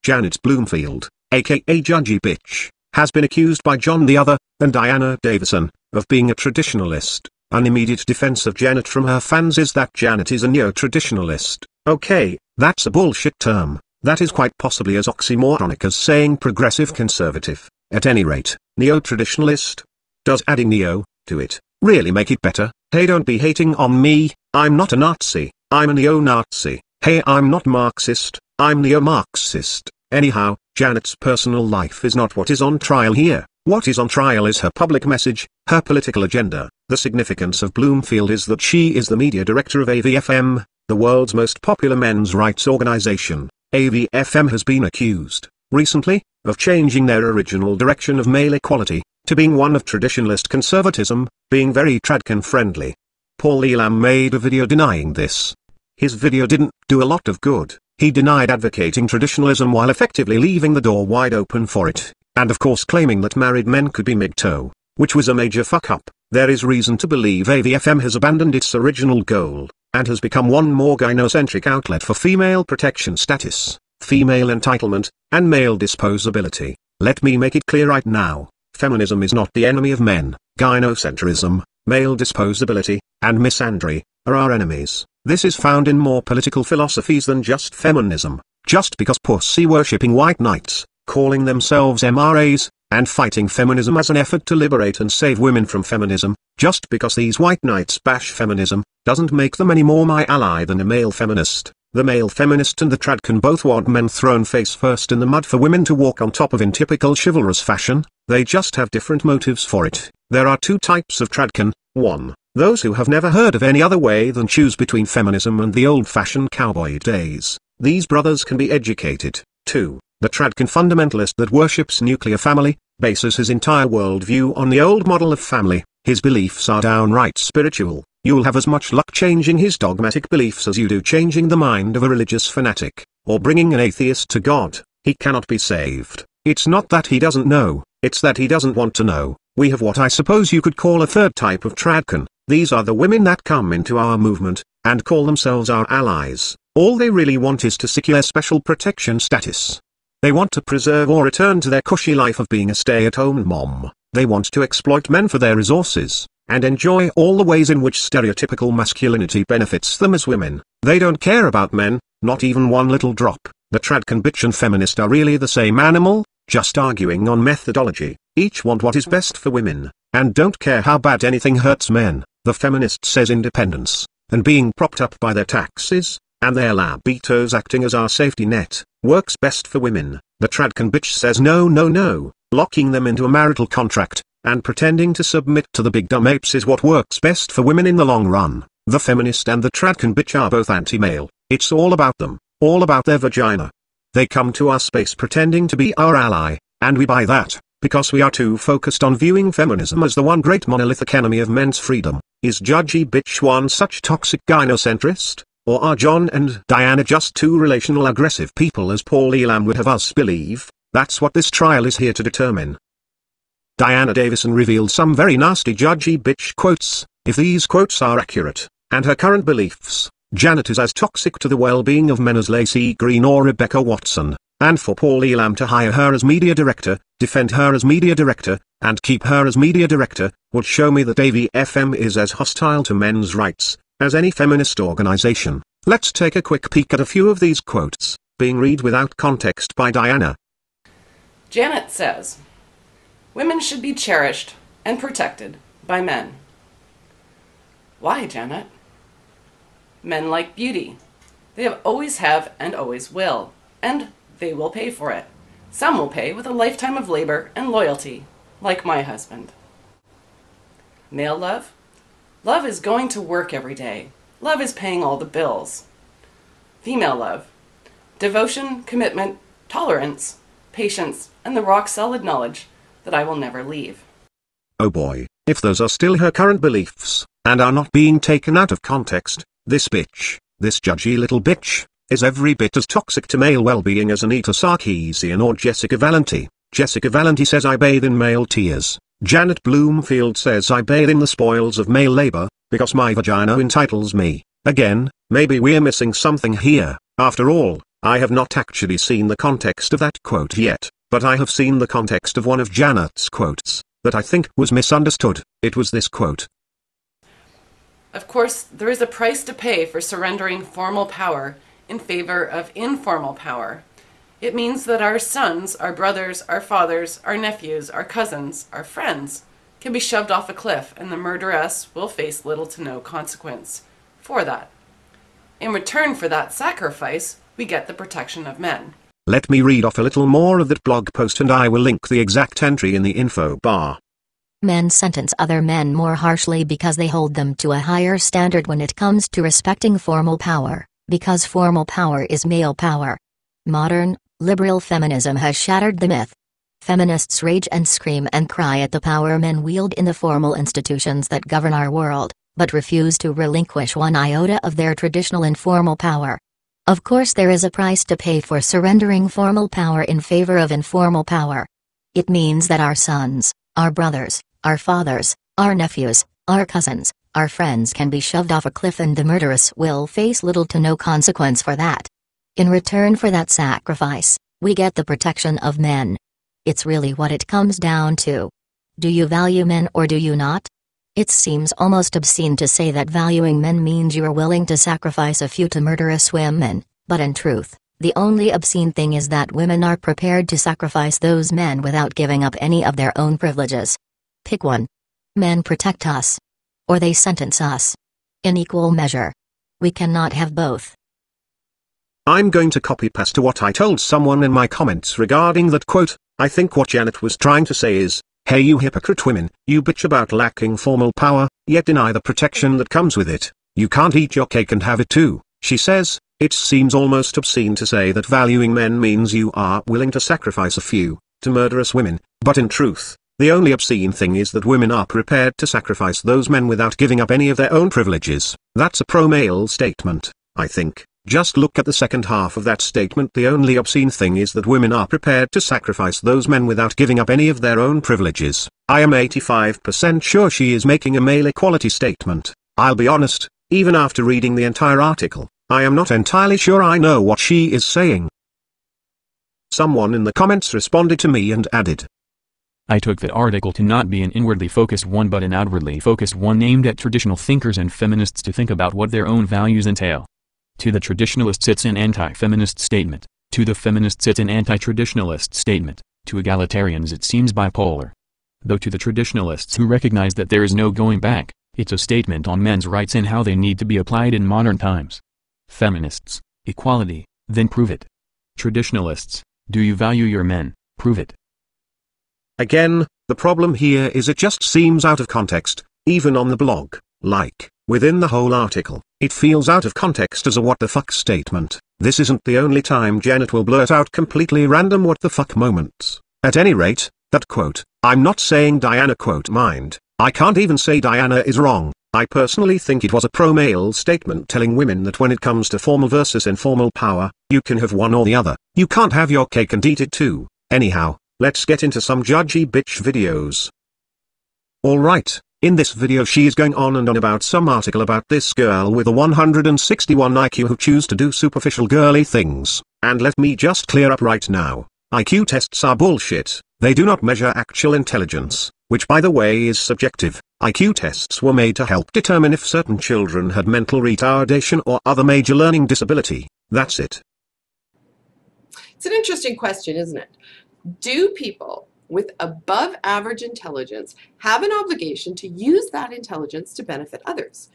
Janet Bloomfield, A.K.A. JudgyBitch, has been accused by John the Other, and Diana Davison, of being a traditionalist. An immediate defense of Janet from her fans is that Janet is a neo-traditionalist. Okay, that's a bullshit term. That is quite possibly as oxymoronic as saying progressive conservative. At any rate, neo-traditionalist. Does adding neo to it really make it better? Hey, don't be hating on me. I'm not a Nazi. I'm a neo-Nazi. Hey, I'm not Marxist. I'm neo-Marxist. Anyhow, Janet's personal life is not what is on trial here. What is on trial is her public message, her political agenda. The significance of Bloomfield is that she is the media director of AVFM, the world's most popular men's rights organization. AVFM has been accused, recently, of changing their original direction of male equality, to being one of traditionalist conservatism, being very tradcan friendly. Paul Elam made a video denying this. His video didn't do a lot of good. He denied advocating traditionalism while effectively leaving the door wide open for it, and of course claiming that married men could be MGTOW, which was a major fuck-up. There is reason to believe AVFM has abandoned its original goal, and has become one more gynocentric outlet for female protection status, female entitlement, and male disposability. Let me make it clear right now, feminism is not the enemy of men. Gynocentrism, male disposability, and misandry are our enemies. This is found in more political philosophies than just feminism. Just because pussy-worshipping white knights, calling themselves MRAs, and fighting feminism as an effort to liberate and save women from feminism, just because these white knights bash feminism, doesn't make them any more my ally than a male feminist. The male feminist and the tradcan both want men thrown face first in the mud for women to walk on top of in typical chivalrous fashion. They just have different motives for it. There are two types of tradcan. 1. Those who have never heard of any other way than choose between feminism and the old-fashioned cowboy days. These brothers can be educated. 2. The tradcan fundamentalist that worships nuclear family, bases his entire worldview on the old model of family. His beliefs are downright spiritual. You'll have as much luck changing his dogmatic beliefs as you do changing the mind of a religious fanatic, or bringing an atheist to God. He cannot be saved. It's not that he doesn't know, it's that he doesn't want to know. We have what I suppose you could call a third type of tradcan. These are the women that come into our movement, and call themselves our allies. All they really want is to secure special protection status. They want to preserve or return to their cushy life of being a stay-at-home mom. They want to exploit men for their resources, and enjoy all the ways in which stereotypical masculinity benefits them as women. They don't care about men, not even one little drop. The tradcan bitch and feminist are really the same animal, just arguing on methodology. Each want what is best for women, and don't care how bad anything hurts men. The feminist says independence, and being propped up by their taxes, and their libidos acting as our safety net, works best for women. The tradcan bitch says no no no, locking them into a marital contract, and pretending to submit to the big dumb apes is what works best for women in the long run. The feminist and the tradcan bitch are both anti-male. It's all about them, all about their vagina. They come to our space pretending to be our ally, and we buy that, because we are too focused on viewing feminism as the one great monolithic enemy of men's freedom. Is JudgyBitch one such toxic gynocentrist? Or are John and Diana just two relational aggressive people as Paul Elam would have us believe? That's what this trial is here to determine. Diana Davison revealed some very nasty JudgyBitch quotes. If these quotes are accurate, and her current beliefs, Janet is as toxic to the well-being of men as Lacey Green or Rebecca Watson, and for Paul Elam to hire her as media director, defend her as media director, and keep her as media director, would show me that AVFM is as hostile to men's rights as any feminist organization. Let's take a quick peek at a few of these quotes, being read without context by Diana. Janet says, "Women should be cherished and protected by men." Why, Janet? Men like beauty. They always have and always will, and they will pay for it. Some will pay with a lifetime of labor and loyalty, like my husband. Male love? Love is going to work every day. Love is paying all the bills. Female love? Devotion, commitment, tolerance, patience, and the rock-solid knowledge that I will never leave. Oh boy, if those are still her current beliefs, and are not being taken out of context, this bitch, this judgy little bitch, is every bit as toxic to male well-being as Anita Sarkeesian or Jessica Valenti. Jessica Valenti says I bathe in male tears. Janet Bloomfield says I bathe in the spoils of male labor, because my vagina entitles me. Again, maybe we're missing something here. After all, I have not actually seen the context of that quote yet, but I have seen the context of one of Janet's quotes, that I think was misunderstood. It was this quote. Of course, there is a price to pay for surrendering formal power in favor of informal power. It means that our sons, our brothers, our fathers, our nephews, our cousins, our friends can be shoved off a cliff, and the murderess will face little to no consequence for that. In return for that sacrifice, we get the protection of men. Let me read off a little more of that blog post and I will link the exact entry in the info bar. Men sentence other men more harshly because they hold them to a higher standard when it comes to respecting formal power, because formal power is male power. Modern, liberal feminism has shattered the myth. Feminists rage and scream and cry at the power men wield in the formal institutions that govern our world, but refuse to relinquish one iota of their traditional informal power. Of course, there is a price to pay for surrendering formal power in favor of informal power. It means that our sons, our brothers, our fathers, our nephews, our cousins, our friends can be shoved off a cliff, and the murderess will face little to no consequence for that. In return for that sacrifice, we get the protection of men. It's really what it comes down to. Do you value men or do you not? It seems almost obscene to say that valuing men means you are willing to sacrifice a few to murderous women, but in truth, the only obscene thing is that women are prepared to sacrifice those men without giving up any of their own privileges. Pick one. Men protect us. Or they sentence us. In equal measure. We cannot have both. I'm going to copy-paste what I told someone in my comments regarding that quote. I think what Janet was trying to say is, hey you hypocrite women, you bitch about lacking formal power, yet deny the protection that comes with it. You can't eat your cake and have it too, she says. It seems almost obscene to say that valuing men means you are willing to sacrifice a few to murderous women, but in truth, the only obscene thing is that women are prepared to sacrifice those men without giving up any of their own privileges. That's a pro-male statement, I think. Just look at the second half of that statement. The only obscene thing is that women are prepared to sacrifice those men without giving up any of their own privileges. I am 85% sure she is making a male equality statement. I'll be honest, even after reading the entire article, I am not entirely sure I know what she is saying. Someone in the comments responded to me and added, I took that article to not be an inwardly focused one but an outwardly focused one aimed at traditional thinkers and feminists to think about what their own values entail. To the traditionalists it's an anti-feminist statement, to the feminists it's an anti-traditionalist statement, to egalitarians it seems bipolar. Though to the traditionalists who recognize that there is no going back, it's a statement on men's rights and how they need to be applied in modern times. Feminists, equality, then prove it. Traditionalists, do you value your men? Prove it. Again, the problem here is it just seems out of context, even on the blog, like, within the whole article. It feels out of context as a what the fuck statement. This isn't the only time Janet will blurt out completely random what the fuck moments. At any rate, that quote, I'm not saying Diana quote mind, I can't even say Diana is wrong. I personally think it was a pro-male statement telling women that when it comes to formal versus informal power, you can have one or the other. You can't have your cake and eat it too. Anyhow, let's get into some judgy bitch videos. Alright. In this video she is going on and on about some article about this girl with a 161 IQ who choose to do superficial girly things, and let me just clear up right now, IQ tests are bullshit, they do not measure actual intelligence, which by the way is subjective. IQ tests were made to help determine if certain children had mental retardation or other major learning disability, that's it. It's an interesting question, isn't it? Do people with above average intelligence have an obligation to use that intelligence to benefit others?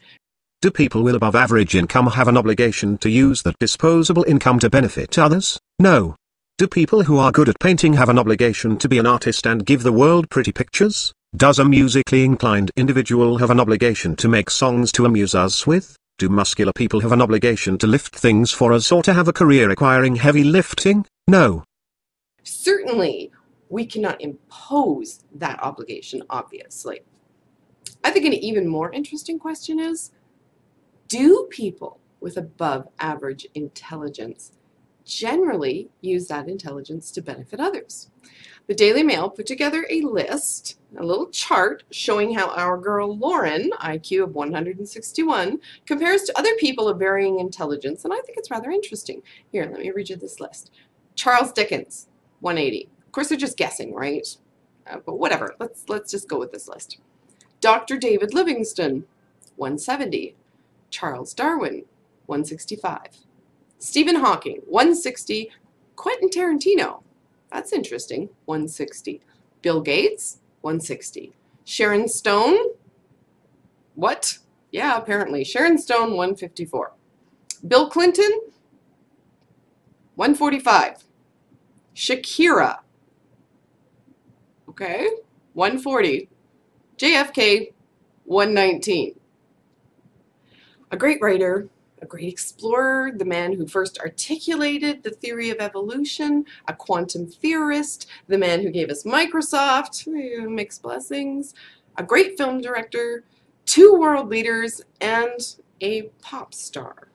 Do people with above average income have an obligation to use that disposable income to benefit others? No. Do people who are good at painting have an obligation to be an artist and give the world pretty pictures? Does a musically inclined individual have an obligation to make songs to amuse us with? Do muscular people have an obligation to lift things for us or to have a career requiring heavy lifting? No. Certainly, we cannot impose that obligation, obviously. I think an even more interesting question is, do people with above average intelligence generally use that intelligence to benefit others. The Daily Mail put together a list, a little chart showing how our girl Lauren, IQ of 161, compares to other people of varying intelligence, and I think it's rather interesting. Here, let me read you this list. Charles Dickens, 180. Of course, they're just guessing, right? But whatever, let's just go with this list. Dr. David Livingstone, 170. Charles Darwin, 165. Stephen Hawking, 160. Quentin Tarantino, that's interesting, 160. Bill Gates, 160. Sharon Stone, what? Yeah, apparently. Sharon Stone, 154. Bill Clinton, 145. Shakira, okay, 140. JFK, 119. A great writer, a great explorer, the man who first articulated the theory of evolution, a quantum theorist, the man who gave us Microsoft, mixed blessings, a great film director, 2 world leaders, and a pop star,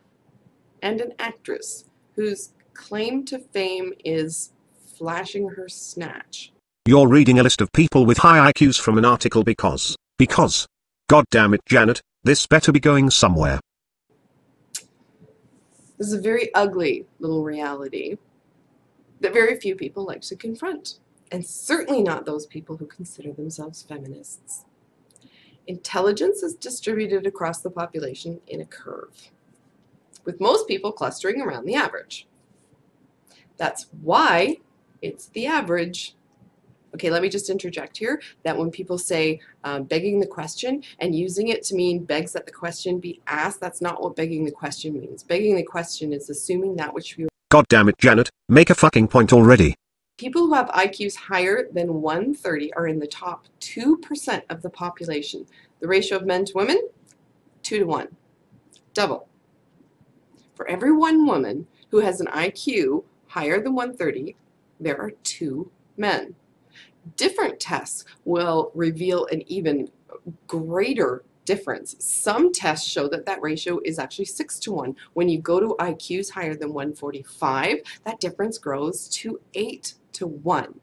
and an actress whose claim to fame is flashing her snatch. You're reading a list of people with high IQs from an article because, God damn it, Janet, this better be going somewhere. This is a very ugly little reality that very few people like to confront, and certainly not those people who consider themselves feminists. Intelligence is distributed across the population in a curve, with most people clustering around the average. That's why it's the average. Okay, let me just interject here that when people say begging the question and using it to mean begs that the question be asked, that's not what begging the question means. Begging the question is assuming that which we... God damn it, Janet, make a fucking point already. People who have IQs higher than 130 are in the top 2% of the population. The ratio of men to women, 2 to 1. Double. For every 1 woman who has an IQ higher than 130, there are 2 men. Different tests will reveal an even greater difference. Some tests show that that ratio is actually 6 to 1. When you go to IQs higher than 145, that difference grows to 8 to 1.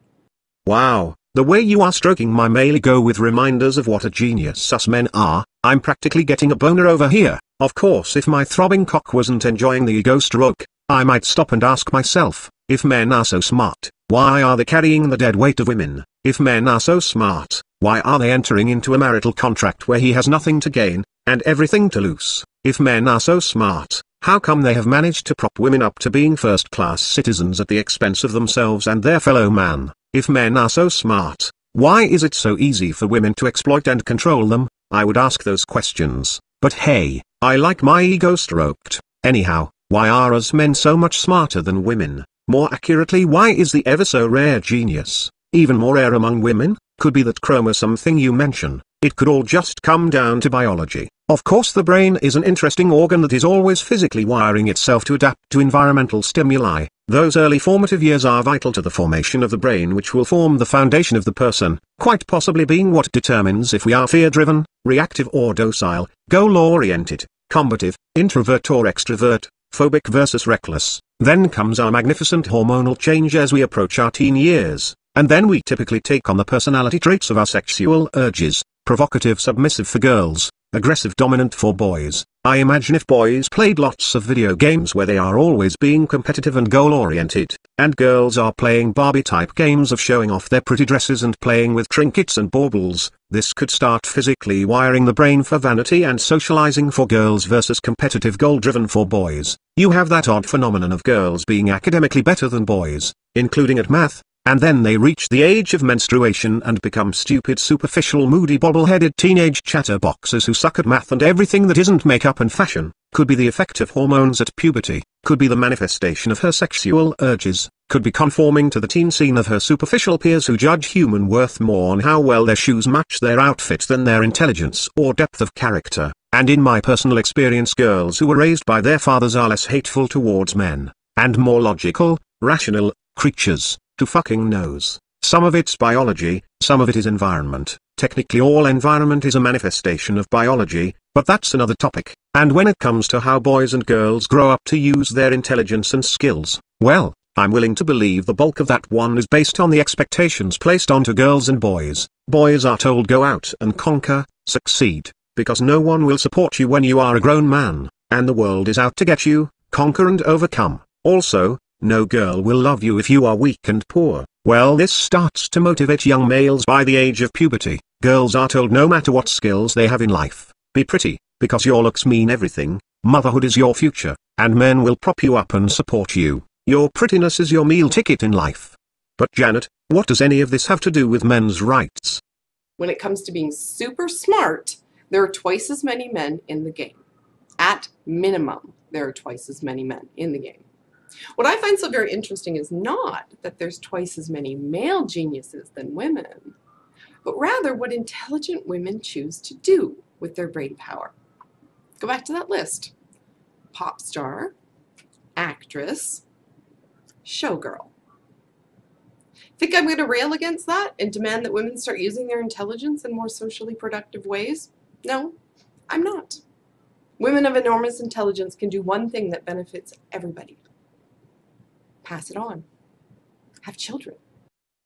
Wow, the way you are stroking my male ego with reminders of what a genius us men are, I'm practically getting a boner over here. Of course, if my throbbing cock wasn't enjoying the ego stroke, I might stop and ask myself, if men are so smart, why are they carrying the dead weight of women? If men are so smart, why are they entering into a marital contract where he has nothing to gain, and everything to lose? If men are so smart, how come they have managed to prop women up to being first-class citizens at the expense of themselves and their fellow man? If men are so smart, why is it so easy for women to exploit and control them? I would ask those questions, but hey, I like my ego stroked. Anyhow, why are us men so much smarter than women? More accurately, why is the ever so rare genius even more rare among women? Could be that chromosome thing you mention. It could all just come down to biology. Of course, the brain is an interesting organ that is always physically wiring itself to adapt to environmental stimuli. Those early formative years are vital to the formation of the brain, which will form the foundation of the person, quite possibly being what determines if we are fear-driven, reactive or docile, goal-oriented, combative, introvert or extrovert, phobic versus reckless. Then comes our magnificent hormonal change as we approach our teen years. And then we typically take on the personality traits of our sexual urges, provocative submissive for girls, aggressive dominant for boys. I imagine if boys played lots of video games where they are always being competitive and goal-oriented, and girls are playing Barbie-type games of showing off their pretty dresses and playing with trinkets and baubles, this could start physically wiring the brain for vanity and socializing for girls versus competitive goal-driven for boys. You have that odd phenomenon of girls being academically better than boys, including at math, and then they reach the age of menstruation and become stupid, superficial, moody, bobble-headed teenage chatterboxes who suck at math and everything that isn't makeup and fashion. Could be the effect of hormones at puberty, could be the manifestation of her sexual urges, could be conforming to the teen scene of her superficial peers who judge human worth more on how well their shoes match their outfit than their intelligence or depth of character. And in my personal experience, girls who were raised by their fathers are less hateful towards men, and more logical, rational creatures. To fucking knows. Some of it's biology, some of it is environment. Technically all environment is a manifestation of biology, but that's another topic. And when it comes to how boys and girls grow up to use their intelligence and skills, Well, I'm willing to believe the bulk of that one is based on the expectations placed onto girls and boys. Boys are told go out and conquer, succeed, because no one will support you when you are a grown man, and the world is out to get you, conquer and overcome. Also, no girl will love you if you are weak and poor. Well, this starts to motivate young males by the age of puberty. Girls are told no matter what skills they have in life, be pretty, because your looks mean everything, motherhood is your future, and men will prop you up and support you. Your prettiness is your meal ticket in life. But Janet, what does any of this have to do with men's rights? When it comes to being super smart, there are twice as many men in the game. At minimum, there are twice as many men in the game. What I find so very interesting is not that there's twice as many male geniuses than women, but rather what intelligent women choose to do with their brain power. Go back to that list. Pop star, actress, showgirl. Think I'm going to rail against that and demand that women start using their intelligence in more socially productive ways? No, I'm not. Women of enormous intelligence can do one thing that benefits everybody. Pass it on. Have children.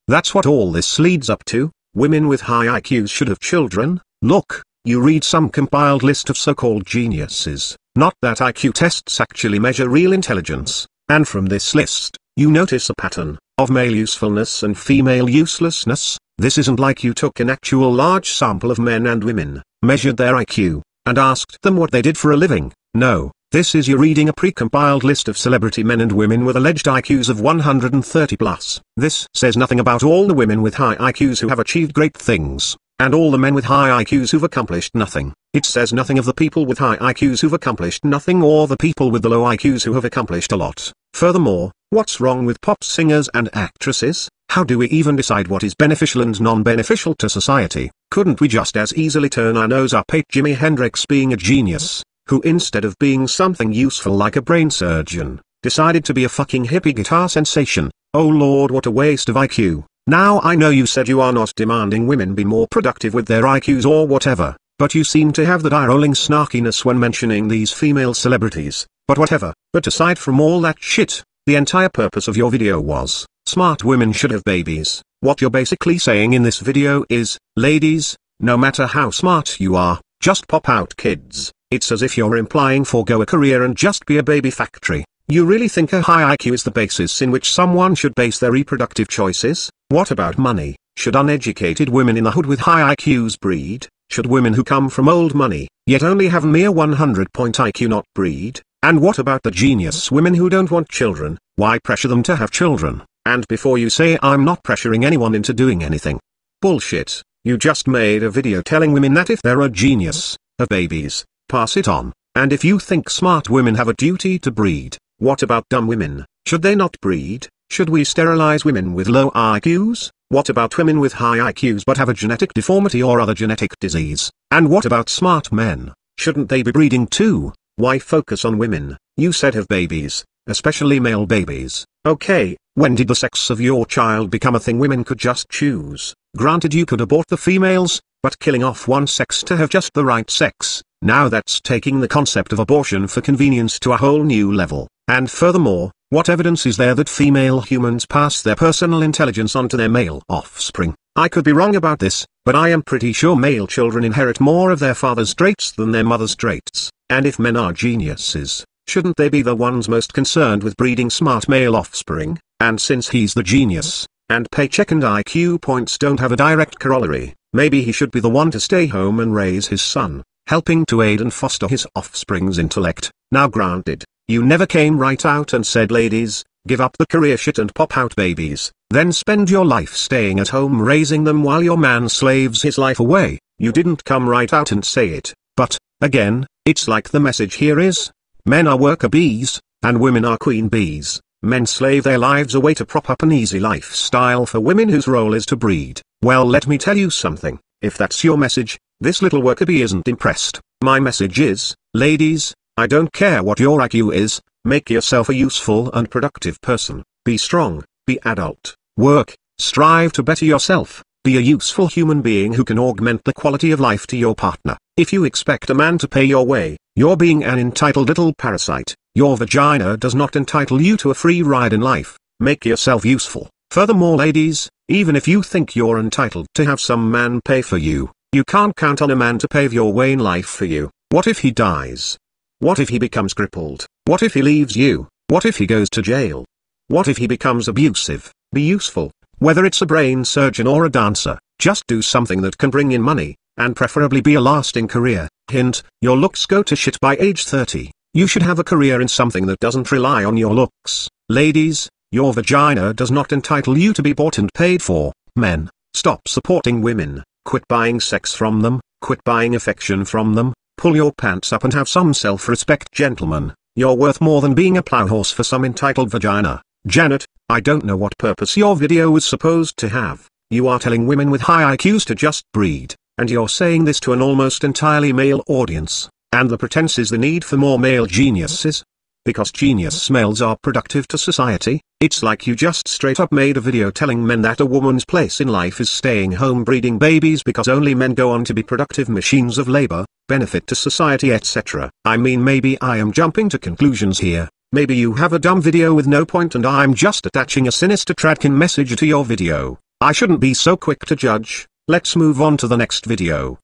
That's what all this leads up to. Women with high IQs should have children. Look, you read some compiled list of so-called geniuses. Not that IQ tests actually measure real intelligence. And from this list, you notice a pattern of male usefulness and female uselessness. This isn't like you took an actual large sample of men and women, measured their IQ, and asked them what they did for a living. No, this is you reading a pre-compiled list of celebrity men and women with alleged IQs of 130 plus. This says nothing about all the women with high IQs who have achieved great things, and all the men with high IQs who've accomplished nothing. It says nothing of the people with high IQs who've accomplished nothing or the people with the low IQs who have accomplished a lot. Furthermore, what's wrong with pop singers and actresses? How do we even decide what is beneficial and non-beneficial to society? Couldn't we just as easily turn our nose up at Jimi Hendrix being a genius, who instead of being something useful like a brain surgeon, decided to be a fucking hippie guitar sensation? Oh lord, what a waste of IQ. Now I know you said you are not demanding women be more productive with their IQs or whatever, but you seem to have that eye-rolling snarkiness when mentioning these female celebrities. But whatever. But aside from all that shit, the entire purpose of your video was, smart women should have babies. What you're basically saying in this video is, ladies, no matter how smart you are, just pop out kids. It's as if you're implying forego a career and just be a baby factory. You really think a high IQ is the basis in which someone should base their reproductive choices? What about money? Should uneducated women in the hood with high IQs breed? Should women who come from old money, yet only have mere 100-point IQ not breed? And what about the genius women who don't want children? Why pressure them to have children? And before you say I'm not pressuring anyone into doing anything. Bullshit. You just made a video telling women that if they're a genius, have babies, pass it on. And if you think smart women have a duty to breed, what about dumb women? Should they not breed? Should we sterilize women with low IQs? What about women with high IQs but have a genetic deformity or other genetic disease? And what about smart men? Shouldn't they be breeding too? Why focus on women? You said have babies, especially male babies. Okay, when did the sex of your child become a thing women could just choose? Granted you could abort the females, but killing off one sex to have just the right sex, now that's taking the concept of abortion for convenience to a whole new level. And furthermore, what evidence is there that female humans pass their personal intelligence onto their male offspring? I could be wrong about this, but I am pretty sure male children inherit more of their father's traits than their mother's traits. And if men are geniuses, shouldn't they be the ones most concerned with breeding smart male offspring? And since he's the genius, and paycheck and IQ points don't have a direct corollary, maybe he should be the one to stay home and raise his son, helping to aid and foster his offspring's intellect. Now granted, you never came right out and said ladies, give up the career shit and pop out babies, then spend your life staying at home raising them while your man slaves his life away. You didn't come right out and say it, but, again, it's like the message here is, men are worker bees, and women are queen bees. Men slave their lives away to prop up an easy lifestyle for women whose role is to breed. Well, let me tell you something, if that's your message, this little worker bee isn't impressed. My message is, ladies, I don't care what your IQ is, make yourself a useful and productive person. Be strong, be adult, work, strive to better yourself, be a useful human being who can augment the quality of life to your partner. If you expect a man to pay your way, you're being an entitled little parasite. Your vagina does not entitle you to a free ride in life. Make yourself useful. Furthermore, ladies, even if you think you're entitled to have some man pay for you, you can't count on a man to pave your way in life for you. What if he dies? What if he becomes crippled? What if he leaves you? What if he goes to jail? What if he becomes abusive? Be useful. Whether it's a brain surgeon or a dancer, just do something that can bring in money, and preferably be a lasting career. Hint, your looks go to shit by age 30. You should have a career in something that doesn't rely on your looks. Ladies, your vagina does not entitle you to be bought and paid for. Men, stop supporting women. Quit buying sex from them. Quit buying affection from them. Pull your pants up and have some self-respect, gentlemen. You're worth more than being a plow horse for some entitled vagina. Janet, I don't know what purpose your video was supposed to have. You are telling women with high IQs to just breed, and you're saying this to an almost entirely male audience, and the pretense is the need for more male geniuses. Because genius males are productive to society, it's like you just straight up made a video telling men that a woman's place in life is staying home breeding babies because only men go on to be productive machines of labor, benefit to society, etc. I mean, maybe I am jumping to conclusions here. Maybe you have a dumb video with no point and I'm just attaching a sinister Tradkin message to your video. I shouldn't be so quick to judge. Let's move on to the next video.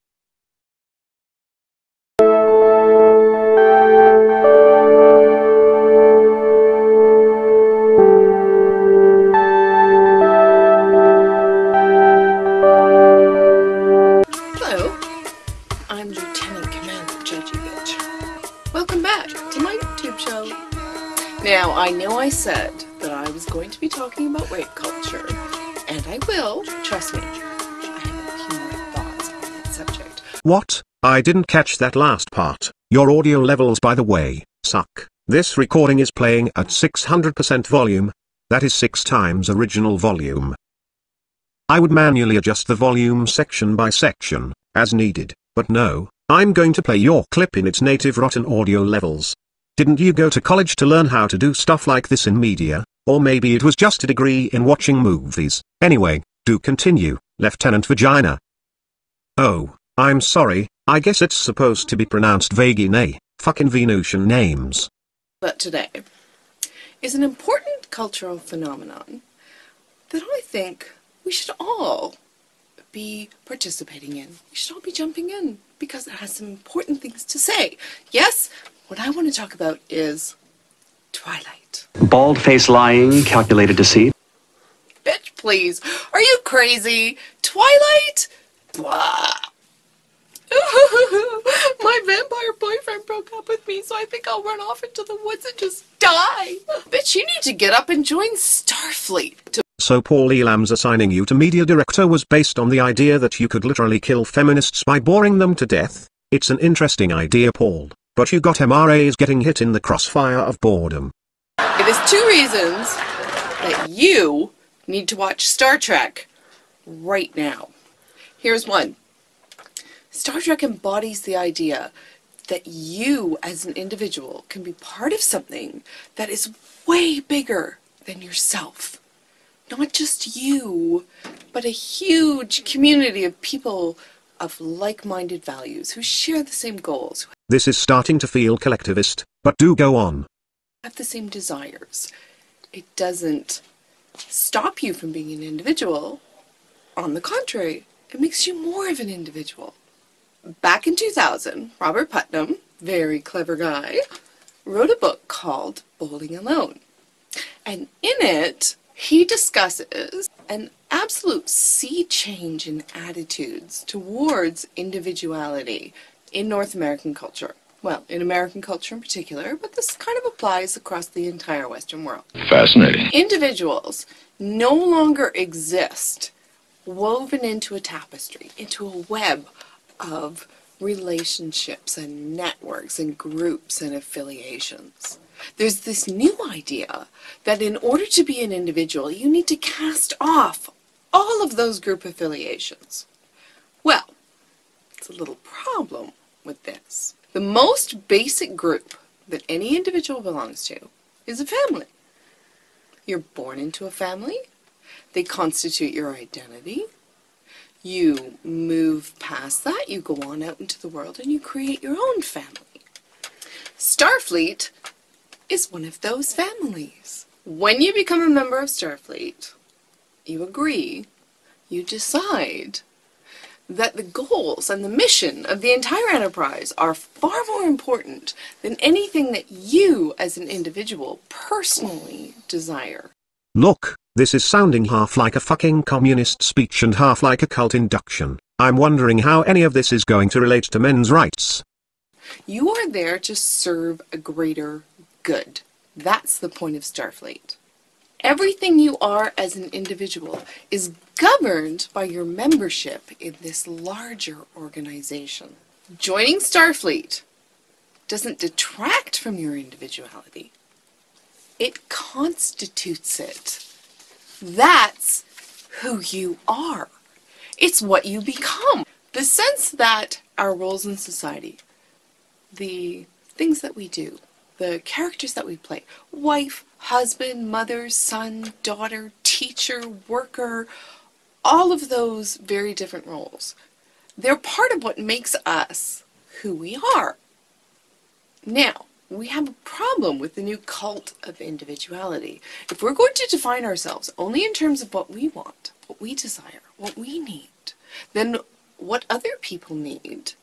Hello, I'm Lieutenant Commander JudgyBitch. Welcome back to my YouTube show. Now, I know I said that I was going to be talking about rape culture, and I will, trust me. I have a few more thoughts on that subject. What? I didn't catch that last part. Your audio levels, by the way, suck. This recording is playing at 600% volume. That is 6 times original volume. I would manually adjust the volume section by section, as needed, but no, I'm going to play your clip in its native rotten audio levels. Didn't you go to college to learn how to do stuff like this in media? Or maybe it was just a degree in watching movies. Anyway, do continue, Lieutenant Vagina. Oh, I'm sorry, I guess it's supposed to be pronounced vagina. Fucking Venusian names. But today is an important cultural phenomenon that I think we should all be participating in. We should all be jumping in because it has some important things to say. Yes, what I want to talk about is Twilight. Bald-faced lying, calculated deceit. Bitch, please. Are you crazy? Twilight? Blah. My vampire boyfriend broke up with me, so I think I'll run off into the woods and just die. Bitch, you need to get up and join Starfleet. So Paul Elam's assigning you to media director was based on the idea that you could literally kill feminists by boring them to death? It's an interesting idea, Paul, but you got MRAs getting hit in the crossfire of boredom. It is 2 reasons that you need to watch Star Trek right now. Here's one. Star Trek embodies the idea that you as an individual can be part of something that is way bigger than yourself. Not just you, but a huge community of people of like-minded values who share the same goals. This is starting to feel collectivist, but do go on. Have the same desires. It doesn't stop you from being an individual. On the contrary, it makes you more of an individual. Back in 2000, Robert Putnam, very clever guy, wrote a book called Bowling Alone. And in it, he discusses an absolute sea change in attitudes towards individuality in North American culture. Well, in American culture in particular, but this kind of applies across the entire Western world. Fascinating. Individuals no longer exist woven into a tapestry, into a web of relationships and networks and groups and affiliations. There's this new idea that in order to be an individual, you need to cast off all of those group affiliations. Well, it's a little problem with this. The most basic group that any individual belongs to is a family. You're born into a family. They constitute your identity. You move past that, you go on out into the world, and you create your own family. Starfleet is one of those families. When you become a member of Starfleet, you agree, you decide that the goals and the mission of the entire enterprise are far more important than anything that you as an individual personally desire. Look, this is sounding half like a fucking communist speech and half like a cult induction. I'm wondering how any of this is going to relate to men's rights. You are there to serve a greater good. That's the point of Starfleet. Everything you are as an individual is governed by your membership in this larger organization. Joining Starfleet doesn't detract from your individuality. It constitutes it. That's who you are. It's what you become. The sense that our roles in society, the things that we do, the characters that we play, wife, husband, mother, son, daughter, teacher, worker, all of those very different roles, they're part of what makes us who we are. Now, we have a problem with the new cult of individuality. If we're going to define ourselves only in terms of what we want, what we desire, what we need, then what other people need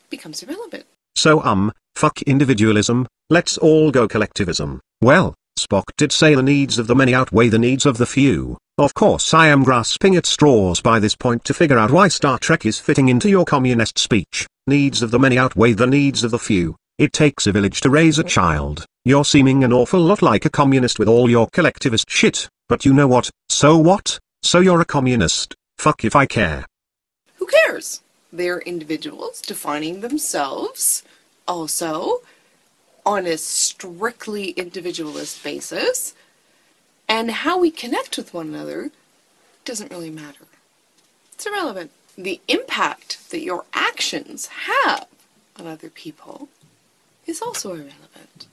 becomes irrelevant. So fuck individualism, let's all go collectivism. Well, Spock did say the needs of the many outweigh the needs of the few. Of course I am grasping at straws by this point to figure out why Star Trek is fitting into your communist speech. Needs of the many outweigh the needs of the few. It takes a village to raise a child. You're seeming an awful lot like a communist with all your collectivist shit, but you know what? So what? So you're a communist. Fuck if I care. Who cares? They're individuals defining themselves also on a strictly individualist basis, and how we connect with one another doesn't really matter. It's irrelevant. The impact that your actions have on other people is also irrelevant.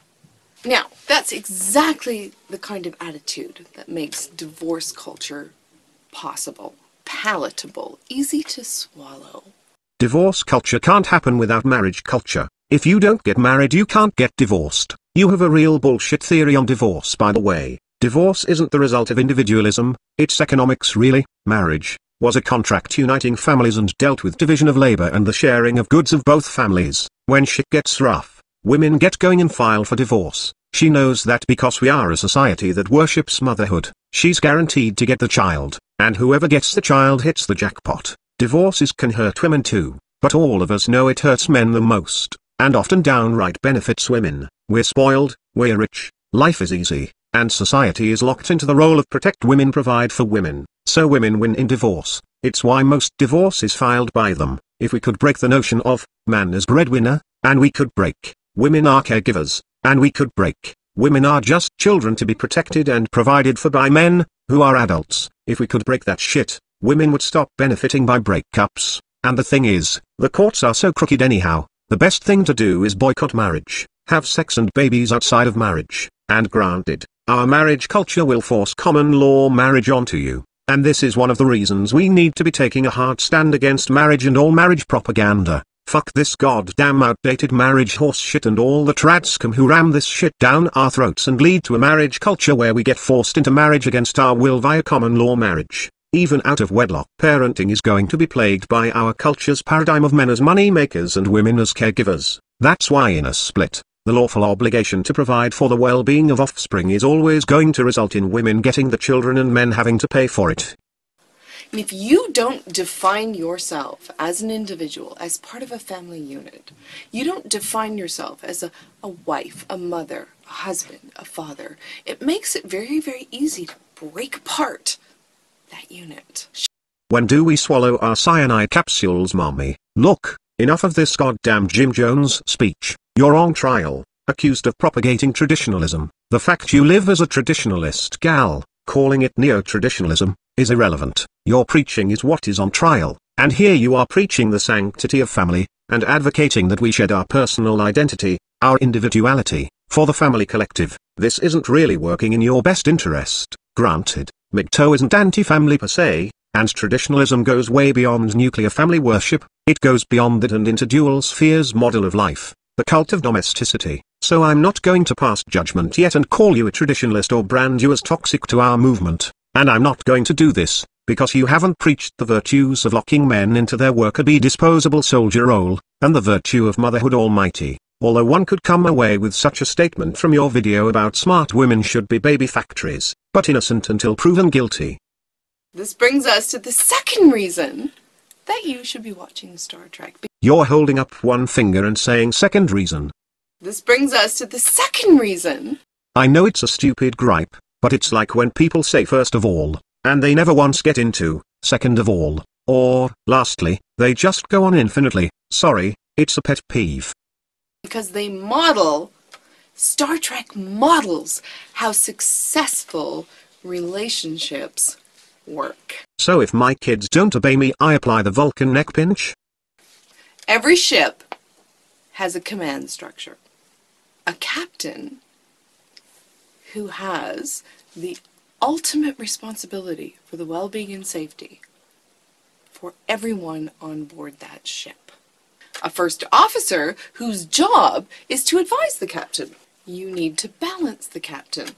Now, that's exactly the kind of attitude that makes divorce culture possible, palatable, easy to swallow. Divorce culture can't happen without marriage culture. If you don't get married, you can't get divorced. You have a real bullshit theory on divorce, by the way. Divorce isn't the result of individualism, it's economics really. Marriage was a contract uniting families and dealt with division of labor and the sharing of goods of both families. When shit gets rough, women get going and file for divorce. She knows that because we are a society that worships motherhood, she's guaranteed to get the child, and whoever gets the child hits the jackpot. Divorces can hurt women too, but all of us know it hurts men the most, and often downright benefits women. We're spoiled, we're rich, life is easy, and society is locked into the role of protect women, provide for women, so women win in divorce. It's why most divorce is filed by them. If we could break the notion of man as breadwinner, and we could break women are caregivers, and we could break women are just children to be protected and provided for by men, who are adults. If we could break that shit, women would stop benefiting by breakups. And the thing is, the courts are so crooked anyhow. The best thing to do is boycott marriage, have sex and babies outside of marriage, and granted, our marriage culture will force common law marriage onto you, and this is one of the reasons we need to be taking a hard stand against marriage and all marriage propaganda. Fuck this goddamn outdated marriage horse shit and all the tradscum who ram this shit down our throats and lead to a marriage culture where we get forced into marriage against our will via common law marriage. Even out of wedlock parenting is going to be plagued by our culture's paradigm of men as money makers and women as caregivers. That's why in a split, the lawful obligation to provide for the well-being of offspring is always going to result in women getting the children and men having to pay for it. And if you don't define yourself as an individual, as part of a family unit, you don't define yourself as a wife, a mother, a husband, a father, it makes it very, very easy to break apart that unit. When do we swallow our cyanide capsules, mommy? Look, enough of this goddamn Jim Jones speech. You're on trial, accused of propagating traditionalism. The fact you live as a traditionalist gal, calling it neo-traditionalism, is irrelevant. Your preaching is what is on trial, and here you are preaching the sanctity of family, and advocating that we shed our personal identity, our individuality, for the family collective. This isn't really working in your best interest. Granted, MGTOW isn't anti-family per se, And traditionalism goes way beyond nuclear family worship, it goes beyond that and into dual spheres model of life, the cult of domesticity. So I'm not going to pass judgment yet and call you a traditionalist or brand you as toxic to our movement, and I'm not going to do this, because you haven't preached the virtues of locking men into their worker-bee disposable soldier role, and the virtue of motherhood almighty. Although one could come away with such a statement from your video about smart women should be baby factories, but innocent until proven guilty. This brings us to the second reason that you should be watching Star Trek. You're holding up one finger and saying second reason. This brings us to the second reason. I know it's a stupid gripe, but it's like when people say first of all, and they never once get into second of all, or lastly, they just go on infinitely. Sorry, it's a pet peeve. Because they model, Star Trek models how successful relationships work. So if my kids don't obey me, I apply the Vulcan neck pinch? Every ship has a command structure. A captain who has the ultimate responsibility for the well-being and safety for everyone on board that ship. A first officer whose job is to advise the captain. You need to balance the captain.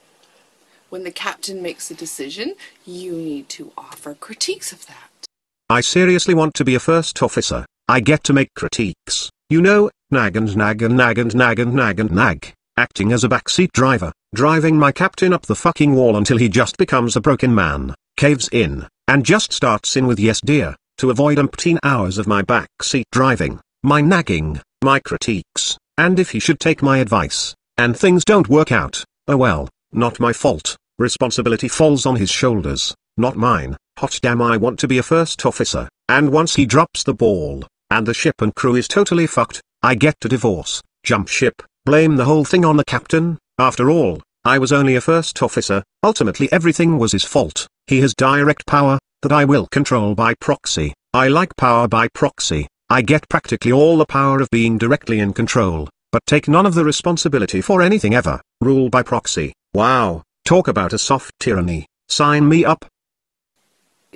When the captain makes a decision, you need to offer critiques of that. I seriously want to be a first officer. I get to make critiques. You know, nag and nag and nag and nag and nag and nag. Acting as a backseat driver, driving my captain up the fucking wall until he just becomes a broken man, caves in, and just starts in with yes dear, to avoid umpteen hours of my backseat driving, my nagging, my critiques, and if he should take my advice, and things don't work out, oh well, not my fault, responsibility falls on his shoulders, not mine. Hot damn, I want to be a first officer, and once he drops the ball, and the ship and crew is totally fucked, I get to divorce, jump ship, blame the whole thing on the captain. After all, I was only a first officer, ultimately everything was his fault. He has direct power, that I will control by proxy. I like power by proxy. I get practically all the power of being directly in control, but take none of the responsibility for anything ever. Rule by proxy. Wow, talk about a soft tyranny. Sign me up.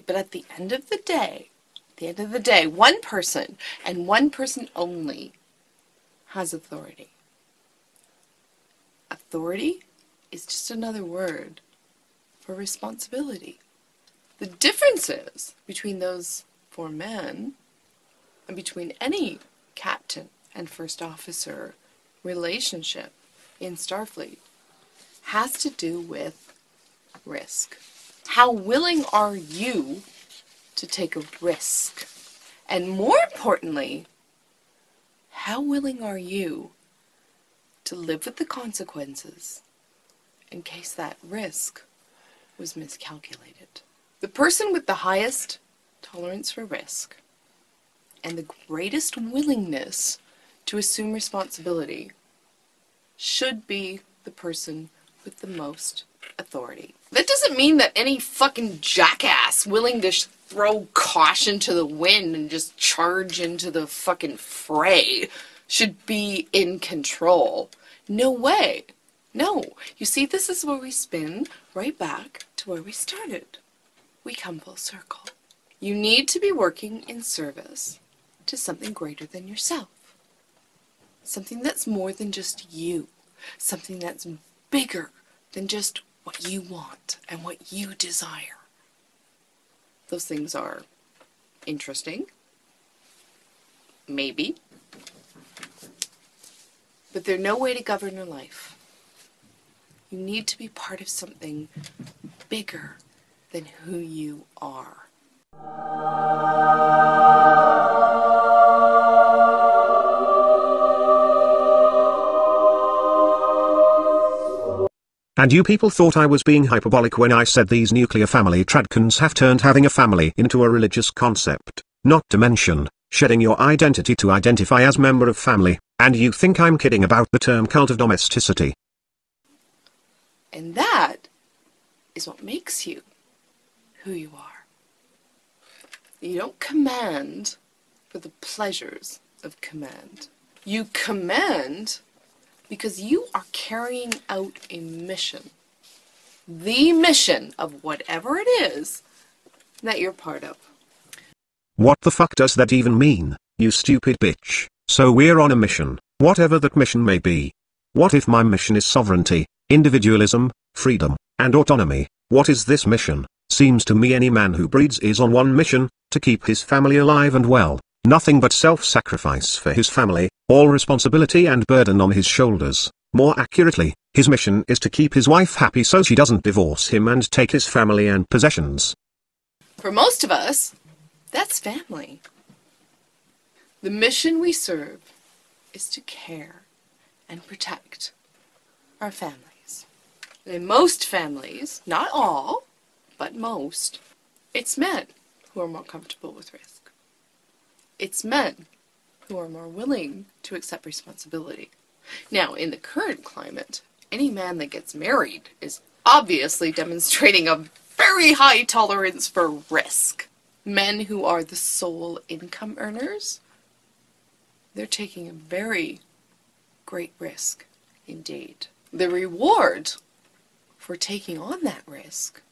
But at the end of the day, one person, and one person only, has authority. Authority is just another word for responsibility. The differences between those four men and between any captain and first officer relationship in Starfleet has to do with risk. How willing are you to take a risk? And more importantly, how willing are you to live with the consequences in case that risk was miscalculated? The person with the highest tolerance for risk and the greatest willingness to assume responsibility should be the person with the most authority. That doesn't mean that any fucking jackass willing to throw caution to the wind and just charge into the fucking fray should be in control. No way. No. You see, this is where we spin right back to where we started. We come full circle. You need to be working in service to something greater than yourself. Something that's more than just you. Something that's bigger than just what you want and what you desire. Those things are interesting. Maybe. But they're no way to govern your life. You need to be part of something bigger than who you are. And you people thought I was being hyperbolic when I said these nuclear family tradcons have turned having a family into a religious concept, not to mention, shedding your identity to identify as member of family, and you think I'm kidding about the term cult of domesticity. And that is what makes you who you are. You don't command for the pleasures of command. You command because you are carrying out a mission. The mission of whatever it is that you're part of. What the fuck does that even mean, you stupid bitch? So we're on a mission, whatever that mission may be. What if my mission is sovereignty, individualism, freedom, and autonomy? What is this mission? Seems to me any man who breeds is on one mission, to keep his family alive and well. Nothing but self-sacrifice for his family, all responsibility and burden on his shoulders. More accurately, his mission is to keep his wife happy so she doesn't divorce him and take his family and possessions. For most of us, that's family. The mission we serve is to care and protect our families. In most families, not all, but most, it's men who are more comfortable with risk. It's men who are more willing to accept responsibility. Now, in the current climate, any man that gets married is obviously demonstrating a very high tolerance for risk. Men who are the sole income earners, they're taking a very great risk indeed. The reward for taking on that risk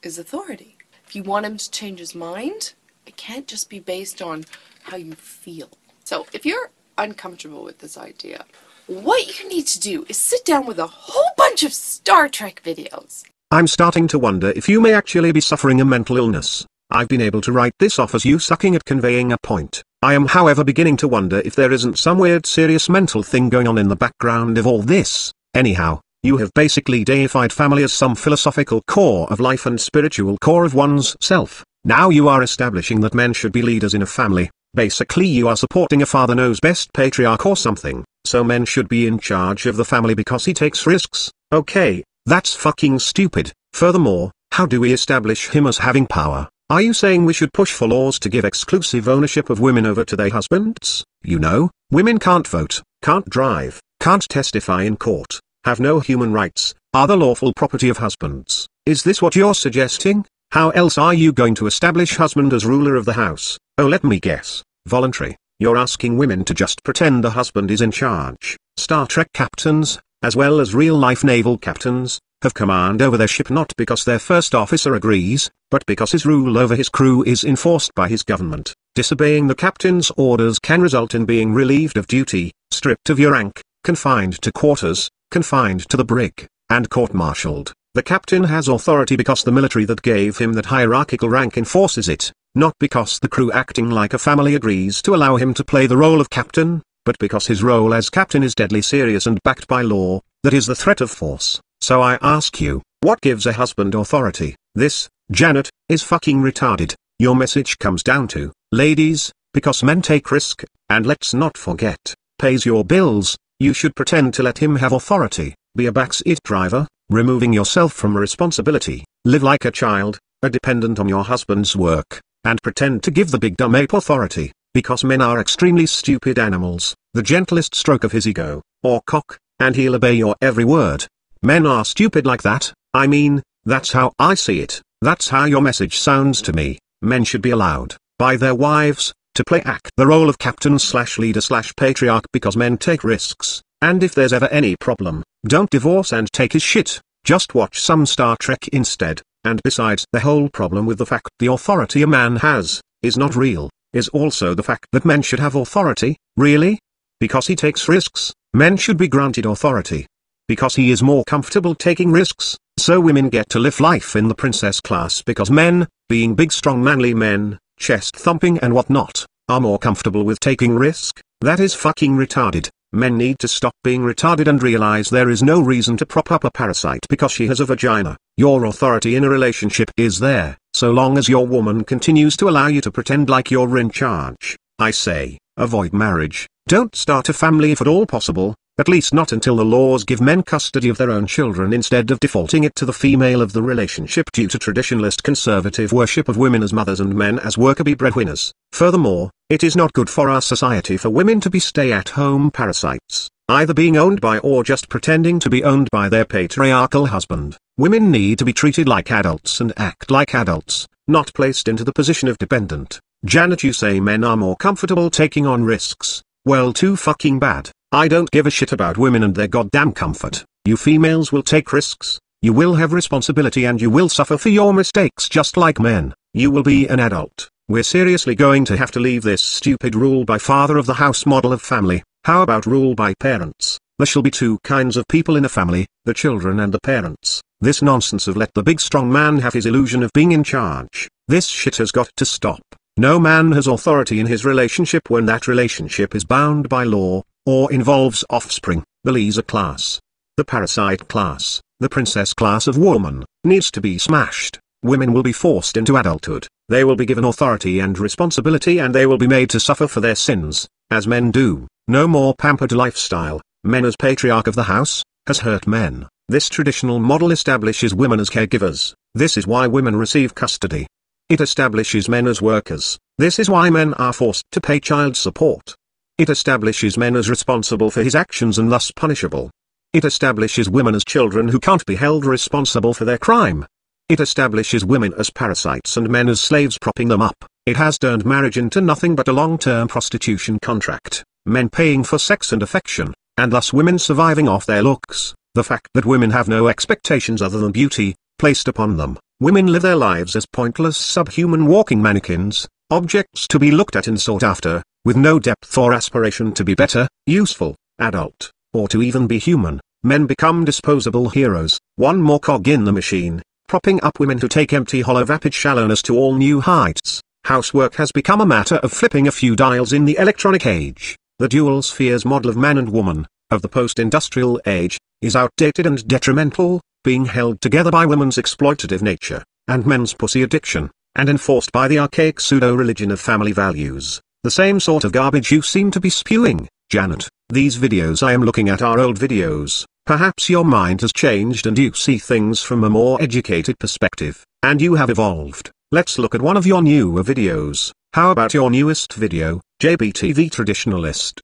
is authority. If you want him to change his mind, it can't just be based on how you feel. So if you're uncomfortable with this idea, what you need to do is sit down with a whole bunch of Star Trek videos. I'm starting to wonder if you may actually be suffering a mental illness. I've been able to write this off as you sucking at conveying a point. I am however beginning to wonder if there isn't some weird serious mental thing going on in the background of all this. Anyhow, you have basically deified family as some philosophical core of life and spiritual core of one's self. Now you are establishing that men should be leaders in a family. Basically you are supporting a father knows best patriarch or something, so men should be in charge of the family because he takes risks. Okay, that's fucking stupid. Furthermore, how do we establish him as having power? Are you saying we should push for laws to give exclusive ownership of women over to their husbands? You know, women can't vote, can't drive, can't testify in court, have no human rights, are the lawful property of husbands. Is this what you're suggesting? How else are you going to establish husband as ruler of the house? Oh, let me guess. Voluntary. You're asking women to just pretend the husband is in charge. Star Trek captains, as well as real-life naval captains, have command over their ship not because their first officer agrees, but because his rule over his crew is enforced by his government. Disobeying the captain's orders can result in being relieved of duty, stripped of your rank, confined to quarters, confined to the brig, and court-martialed. The captain has authority because the military that gave him that hierarchical rank enforces it, not because the crew acting like a family agrees to allow him to play the role of captain, but because his role as captain is deadly serious and backed by law, that is the threat of force. So I ask you, what gives a husband authority? This, Janet, is fucking retarded. Your message comes down to, ladies, because men take risk, and let's not forget, pays your bills, you should pretend to let him have authority, be a backseat driver, removing yourself from responsibility, live like a child, a dependent on your husband's work, and pretend to give the big dumb ape authority, because men are extremely stupid animals, the gentlest stroke of his ego, or cock, and he'll obey your every word. Men are stupid like that. I mean, that's how I see it, that's how your message sounds to me. Men should be allowed, by their wives, to play the role of captain/leader/patriarch because men take risks, and if there's ever any problem, don't divorce and take his shit, just watch some Star Trek instead. And besides, the whole problem with the fact the authority a man has, is not real, is also the fact that men should have authority. Really? Because he takes risks, men should be granted authority. Because he is more comfortable taking risks, so women get to live life in the princess class because men, being big strong manly men, chest thumping and whatnot, are more comfortable with taking risk. That is fucking retarded. Men need to stop being retarded and realize there is no reason to prop up a parasite because she has a vagina. Your authority in a relationship is there, so long as your woman continues to allow you to pretend like you're in charge. I say, avoid marriage, don't start a family if at all possible, at least not until the laws give men custody of their own children instead of defaulting it to the female of the relationship due to traditionalist conservative worship of women as mothers and men as worker-bee breadwinners. Furthermore, it is not good for our society for women to be stay-at-home parasites, either being owned by or just pretending to be owned by their patriarchal husband. Women need to be treated like adults and act like adults, not placed into the position of dependent. Janet, you say men are more comfortable taking on risks. Well, too fucking bad. I don't give a shit about women and their goddamn comfort. You females will take risks, You will have responsibility and you will suffer for your mistakes just like men. You will be an adult. We're seriously going to have to leave this stupid rule by father of the house model of family. How about rule by parents? There shall be two kinds of people in a family, the children and the parents. This nonsense of let the big strong man have his illusion of being in charge. This shit has got to stop. No man has authority in his relationship when that relationship is bound by law, or involves offspring. The leaser class, the parasite class, the princess class of woman, needs to be smashed. Women will be forced into adulthood. They will be given authority and responsibility and they will be made to suffer for their sins, as men do. No more pampered lifestyle. Men as patriarch of the house, has hurt men. This traditional model establishes women as caregivers. This is why women receive custody. It establishes men as workers. This is why men are forced to pay child support. It establishes men as responsible for his actions and thus punishable. It establishes women as children who can't be held responsible for their crime. It establishes women as parasites and men as slaves propping them up. It has turned marriage into nothing but a long-term prostitution contract. Men paying for sex and affection, and thus women surviving off their looks. The fact that women have no expectations other than beauty, placed upon them. Women live their lives as pointless subhuman walking mannequins, objects to be looked at and sought after, with no depth or aspiration to be better, useful, adult, or to even be human. Men become disposable heroes, one more cog in the machine, propping up women to take empty hollow vapid shallowness to all new heights. Housework has become a matter of flipping a few dials in the electronic age. The dual spheres model of man and woman, of the post-industrial age, is outdated and detrimental, being held together by women's exploitative nature, and men's pussy addiction, and enforced by the archaic pseudo-religion of family values. The same sort of garbage you seem to be spewing, Janet. These videos I am looking at are old videos. Perhaps your mind has changed and you see things from a more educated perspective, and you have evolved. Let's look at one of your newer videos. How about your newest video, JBTV Traditionalist?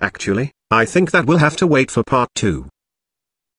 Actually, I think that we'll have to wait for part 2.